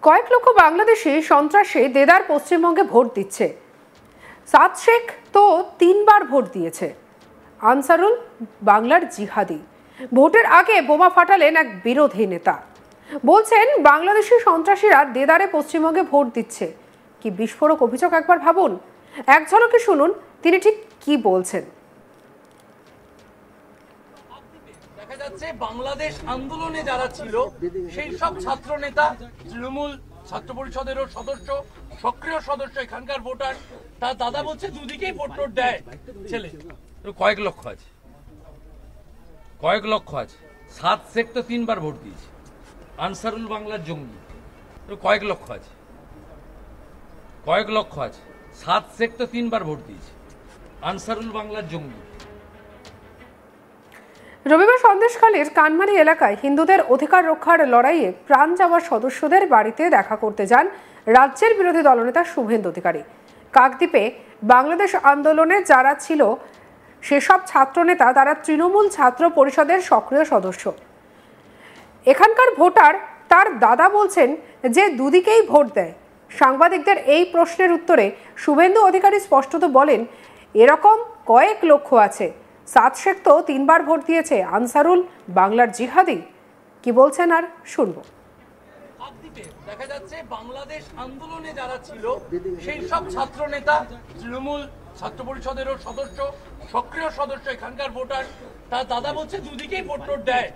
কয়েক লক্ষ বাংলাদেশি সন্ত্রাসী দেদার পশ্চিমবঙ্গে ভোট দিচ্ছে। সাদ শেখ তো 3 বার ভোট দিয়েছে। আনসারুল বাংলার জিহাদি ভোটের আগে বোমা ফাটালেন এক বিরোধী নেতা। বলছেন বাংলাদেশি সন্ত্রাসীরা দেদারে পশ্চিমবঙ্গে ভোট দিচ্ছে। কি বিস্ফোরক অভিযোগ, একবার ভাবুন। এক ঝলকে শুনুন তিনি ঠিক কি বলছেন। দেখা যাচ্ছে বাংলাদেশ আন্দোলনে যারা ছিল সেই সব ছাত্র নেতা, তৃণমূল ছাত্র পরিষদেরও সদস্য, সক্রিয় সদস্য, এখানকার ভোটার, তার দাদা বলছে দুদিকেই ভোট টোট দেয় ছেলে। কয়েক লক্ষ আছে, কয়েক লক্ষ আছে। সাদ শেখ তো 3 বার ভোট দিয়েছে। আনসারুল বাংলার জঙ্গি কয়েক লক্ষ আছে, কয়েক লক্ষ আছে। সাদ শেখ তো 3 বার ভোট দিয়েছে। আনসারুল বাংলার জঙ্গি। রবিবার সন্দেশখালীর কানমারি এলাকায় হিন্দুদের অধিকার রক্ষার লড়াইয়ে প্রাণ যাওয়া সদস্যদের বাড়িতে দেখা করতে যান রাজ্যের বিরোধী দলনেতা শুভেন্দু অধিকারী। কাকদ্বীপে বাংলাদেশ আন্দোলনে যারা ছিল সেসব ছাত্রনেতা তারা তৃণমূল ছাত্র পরিষদের সক্রিয় সদস্য। এখানকার ভোটার তার দাদা বলছেন যে দুদিকেই ভোট দেয়। সাংবাদিকদের এই প্রশ্নের উত্তরে শুভেন্দু অধিকারী স্পষ্টত বলেন, এরকম কয়েক লক্ষ আছে। সাদ শেখ তো 3 বার ভোট দিয়েছে। আনসারুল বাংলার জিহাদি কি বলছেন আর শুনবো। দেখা যাচ্ছে বাংলাদেশ আন্দোলনে যারা ছিল সেই সব ছাত্র নেতা, তৃণমূল ছাত্র পরিষদেরও সদস্য, সক্রিয় সদস্য, এখানকার ভোটার, তার দাদা বলছে দুদিকেই ভোট টোট দেয়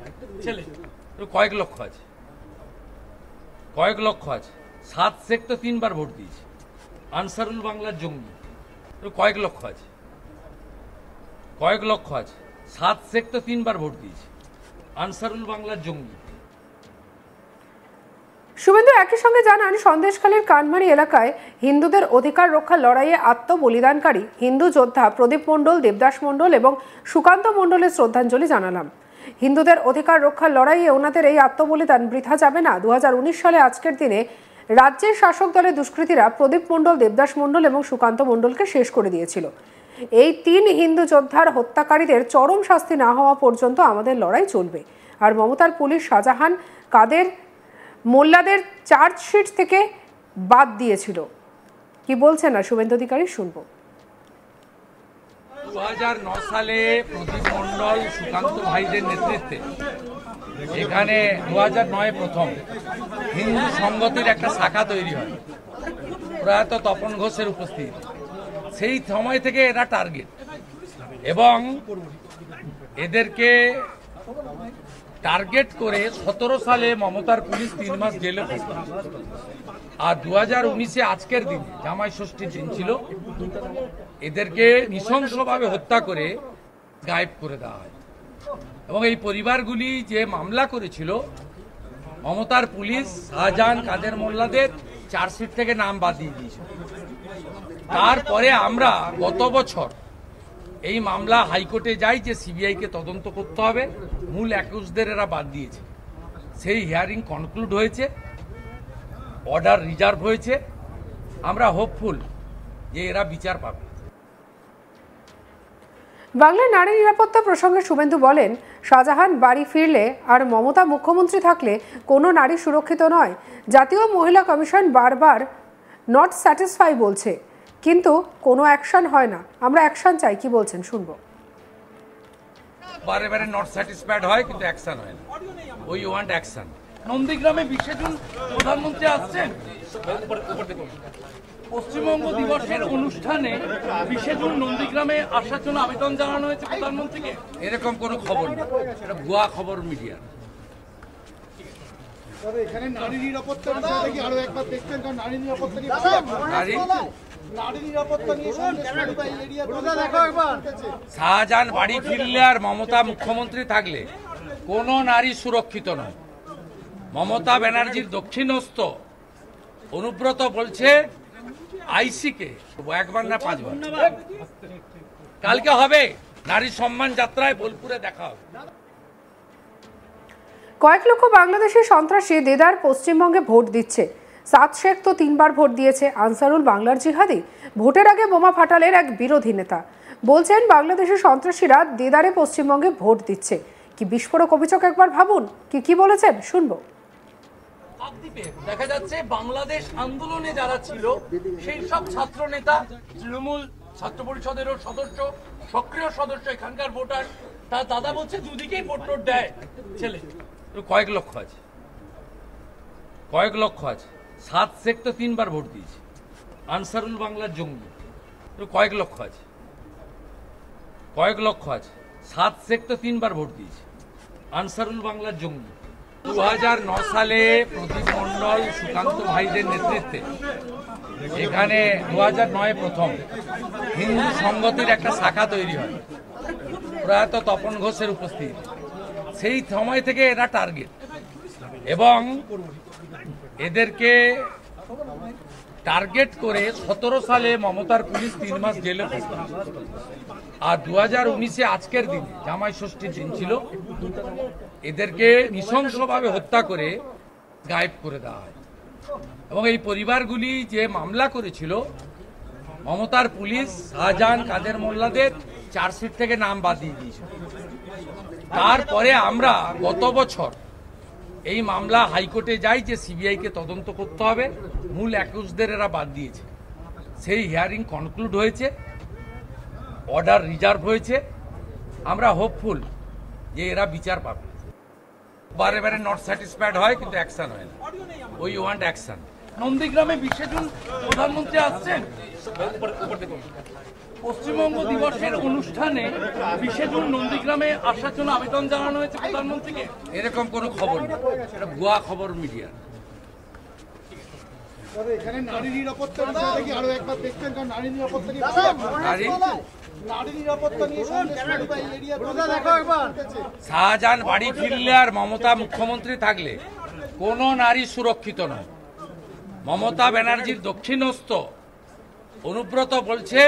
ছেলে। কয়েক লক্ষ আছে, কয়েক লক্ষ আছে। সাদ শেখ তো 3 বার ভোট দিয়েছে। আনসারুল বাংলার জঙ্গি কয়েক লক্ষ আছে, কয়েক লক্ষ আছে। সাদ শেখ তো 3 বার ভোট দিয়েছে। আনসারুল বাংলার জঙ্গি। শুভেন্দু একই সঙ্গে জানান, সন্দেশখালীর কানমারি এলাকায় হিন্দুদের অধিকার রক্ষার লড়াইয়ে আত্মবলিদানকারী হিন্দু যোদ্ধা প্রদীপ মণ্ডল, দেবদাস মণ্ডল এবং সুকান্ত মণ্ডলের শ্রদ্ধাঞ্জলি জানালাম। হিন্দুদের অধিকার রক্ষার লড়াইয়ে ওনাদের এই আত্মবলিদান বৃথা যাবে না। 2019 সালে আজকের দিনে রাজ্যের শাসক দলের দুষ্কৃতীরা প্রদীপ মণ্ডল, দেবদাস মণ্ডল এবং সুকান্ত মণ্ডলকে শেষ করে দিয়েছিল। এই 3 হিন্দু যোদ্ধার হত্যাকারীদের চরম শাস্তি না হওয়া পর্যন্ত আমাদের লড়াই চলবে। আর মমতার পুলিশ শাহজাহান, কাদের, মোল্লাদের চার্জশিট থেকে বাদ দিয়েছিল। কি বলছেন না শুভেন্দু অধিকারী, শুনবো। 2009 সালে প্রদীপ মণ্ডল, সুকান্ত ভাইদের নেতৃত্বে এখানে 2009 প্রথম হিন্দু সংগতির একটা শাখা তৈরি হয়, প্রয়াত তপন ঘোষের উপস্থিতি। সেই সময় থেকে এরা টার্গেট, এবং এদেরকে টার্গেট করে 17 সালে মমতার পুলিশ 3 মাস জেলে থাকে। আর 2019-এ আজকের দিন, জামাই ষষ্ঠীর দিন ছিল, এদেরকে নৃশংসভাবে হত্যা করে গায়েব করে দেওয়া হয়। এবং এই পরিবারগুলি যে মামলা করেছিল, মমতার পুলিশ শাহজাহান, কাদের, মোল্লাদের চার্জশিট থেকে নাম বাদ দিয়ে দিয়েছিল। তারপরে আমরা গত বছর এই মামলা হাইকোর্টে যাই যে সিবিআইকে তদন্ত করতে হবে, মূল অ্যাকিউজদের এরা বাদ দিয়েছে। সেই হিয়ারিং কনক্লুড হয়েছে, অর্ডার রিজার্ভ হয়েছে। আমরা হোপফুল যে এরা বিচার পাবে। বাংলার নারী নিরাপত্তা প্রসঙ্গে শুভেন্দু বলেন, শাহজাহান বাড়ি ফিরলে আর মমতা মুখ্যমন্ত্রী থাকলে কোনো নারী সুরক্ষিত নয়। জাতীয় মহিলা কমিশন বারবার নট স্যাটিসফাই বলছে, কিন্তু কোনো অ্যাকশন হয় না। আমরা অ্যাকশন চাই। কি বলছেন, শুনবো। বারে বারে নট স্যাটিসফাইড হয়, কিন্তু অ্যাকশন হয় না। We want action. নন্দীগ্রামে 20 জুন প্রধানমন্ত্রী আসছেন। পশ্চিমবঙ্গ দিবসের অনুষ্ঠানে 20 জুন নন্দীগ্রামে আসার জন্য আবেদন জানানো হয়েছে প্রধানমন্ত্রীকে। এরকম কোনো খবর নেই, এটা ভুয়া খবর মিডিয়া। এখানে নারী নিরাপত্তার বিষয়টা কি আরো একবার দেখবেন? কারণ নারী নিরাপত্তা নিয়ে নারী নিরাপত্তা নিয়ে শাহজাহান বাড়ি ফিরলে আর মমতা মুখ্যমন্ত্রী থাকলে কোনো নারী সুরক্ষিত নয়। মমতা ব্যানার্জির দক্ষিণস্থ অনুব্রত বলছে আইসিকে 1 বার না 5 বার। কালকে হবে নারী সম্মান যাত্রায়, বোলপুরে দেখা হবে। কয়েক লক্ষ বাংলাদেশি সন্ত্রাসী দেদার পশ্চিমবঙ্গে ভোট দিচ্ছে। সাদ শেখ তো 3 বার ভোট দিয়েছে। আনসারুল বাংলার জিহাদি ভোটের আগে বোমা ফাটালেন এক বিরোধী নেতা। বলছেন বাংলাদেশি সন্ত্রাসীরা দেদারে পশ্চিমবঙ্গে ভোট দিচ্ছে। কি বিস্ফোরক অভিযোগ, একবার ভাবুন। কি বলেছেন, শুনবো। কাকদ্বীপে দেখা যাচ্ছে বাংলাদেশ আন্দোলনে যারা ছিল সেই সব ছাত্র নেতা, তৃণমূল ছাত্র পরিষদেরও সদস্য, সক্রিয় সদস্য, এখানকার ভোটার, তার দাদা বলছে দুদিকেই ভোট টোট দেয় ছেলে। কয়েক লক্ষ আছে, কয়েক লক্ষ আছে। 7 শেখ তো 3 বার ভোট দিয়েছে, আনসারুল বাংলার জঙ্গি। কয়েক লক্ষ আছে, কয়েক লক্ষ আছে। 7 শেখ তো 3 বার ভোট দিয়েছে, আনসারুল বাংলার জঙ্গি। 2009 সালে প্রদীপ মণ্ডল, সুকান্ত ভাইদের নেতৃত্বে এখানে 2009 প্রথম হিন্দু সংগতির একটা শাখা তৈরি হয়, প্রয়াত তপন ঘোষের উপস্থিতি। সেই সময় থেকে এরা টার্গেট, এবং এদেরকে টার্গেট করে 17 সালে মমতার পুলিশ 3 মাস জেলে ফেলে। আর 2019-এ আজকের দিনে জামাই ষষ্ঠীর দিন ছিল, এদেরকে নৃশংসভাবে হত্যা করে গায়েব করে দেওয়া হয়। এবং এই পরিবারগুলি যে মামলা করেছিল, মমতার পুলিশ শাহজাহান কাদের মোল্লাদের চার্জশিট থেকে নাম বাদ দিয়ে দিয়েছিল। তারপরে আমরা গত বছর এই মামলা হাইকোর্টে যাই যে সিবিআইকে তদন্ত করতে হবে, মূল অ্যাকিউজদের এরা বাদ দিয়েছে। সেই হিয়ারিং কনক্লুড হয়েছে, অর্ডার রিজার্ভ হয়েছে। আমরা হোপফুল যে এরা বিচার পাবে। বারে বারে নট স্যাটিসফাইড হয়, কিন্তু অ্যাকশন হয় না। We want action. নন্দীগ্রামে 20 জুন প্রধানমন্ত্রী আসছেন। পশ্চিমবঙ্গ দিবসের অনুষ্ঠানে 20 জুন নন্দীগ্রামে আসার জন্য আবেদন জানানো হয়েছে প্রধানমন্ত্রীকে। এরকম কোনো খবর নেই, এটা ভুয়া খবর মিডিয়া। তবে এখানে নারী নিরাপত্তার বিষয়টা কি আরো একবার দেখবেন? কারণ নারী নিরাপত্তা নিয়ে নারী নিরাপত্তা নিয়ে সন্দেশখালী বা এই এরিয়াতে শাহজাহান বাড়ি ফিরলে আর মমতা মুখ্যমন্ত্রী থাকলে কোনো নারী সুরক্ষিত নয়। মমতা ব্যানার্জির দক্ষিণস্থ অনুব্রত বলছে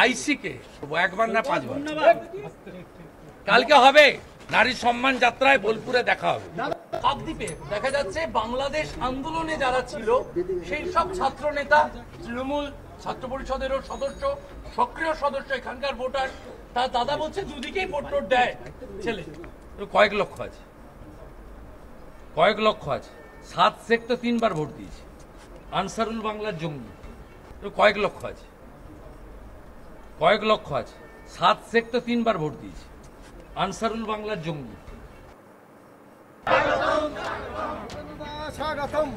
আইসিকে 1 বার না 5 বার। কালকে হবে নারী সম্মান যাত্রায়, বোলপুরে দেখা হবে। কাকদ্বীপে দেখা যাচ্ছে বাংলাদেশ আন্দোলনে যারা ছিল সেই সব ছাত্র নেতা, তৃণমূল ছাত্র পরিষদেরও সদস্য, সক্রিয় সদস্য, এখানকার ভোটার, তার দাদা বলছে দুদিকেই ভোট টোট দেয় ছেলে। কয়েক লক্ষ আছে, কয়েক লক্ষ আছে। 7 শেখ তো 3 বার ভোট দিয়েছে, আনসারুল বাংলার জঙ্গি। কয়েক লক্ষ আছে, কয়েক লক্ষ আছে। 7 শেখ তো 3 বার ভোট দিয়েছে, আনসারুল বাংলার জঙ্গি। স্বাগতম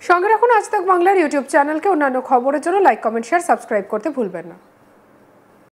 সঙ্গে রাখুন আজ তাক বাংলার ইউটিউব চ্যানেলকে। অন্যান্য খবরের জন্য লাইক, কমেন্ট, শেয়ার, সাবস্ক্রাইব করতে ভুলবেন না।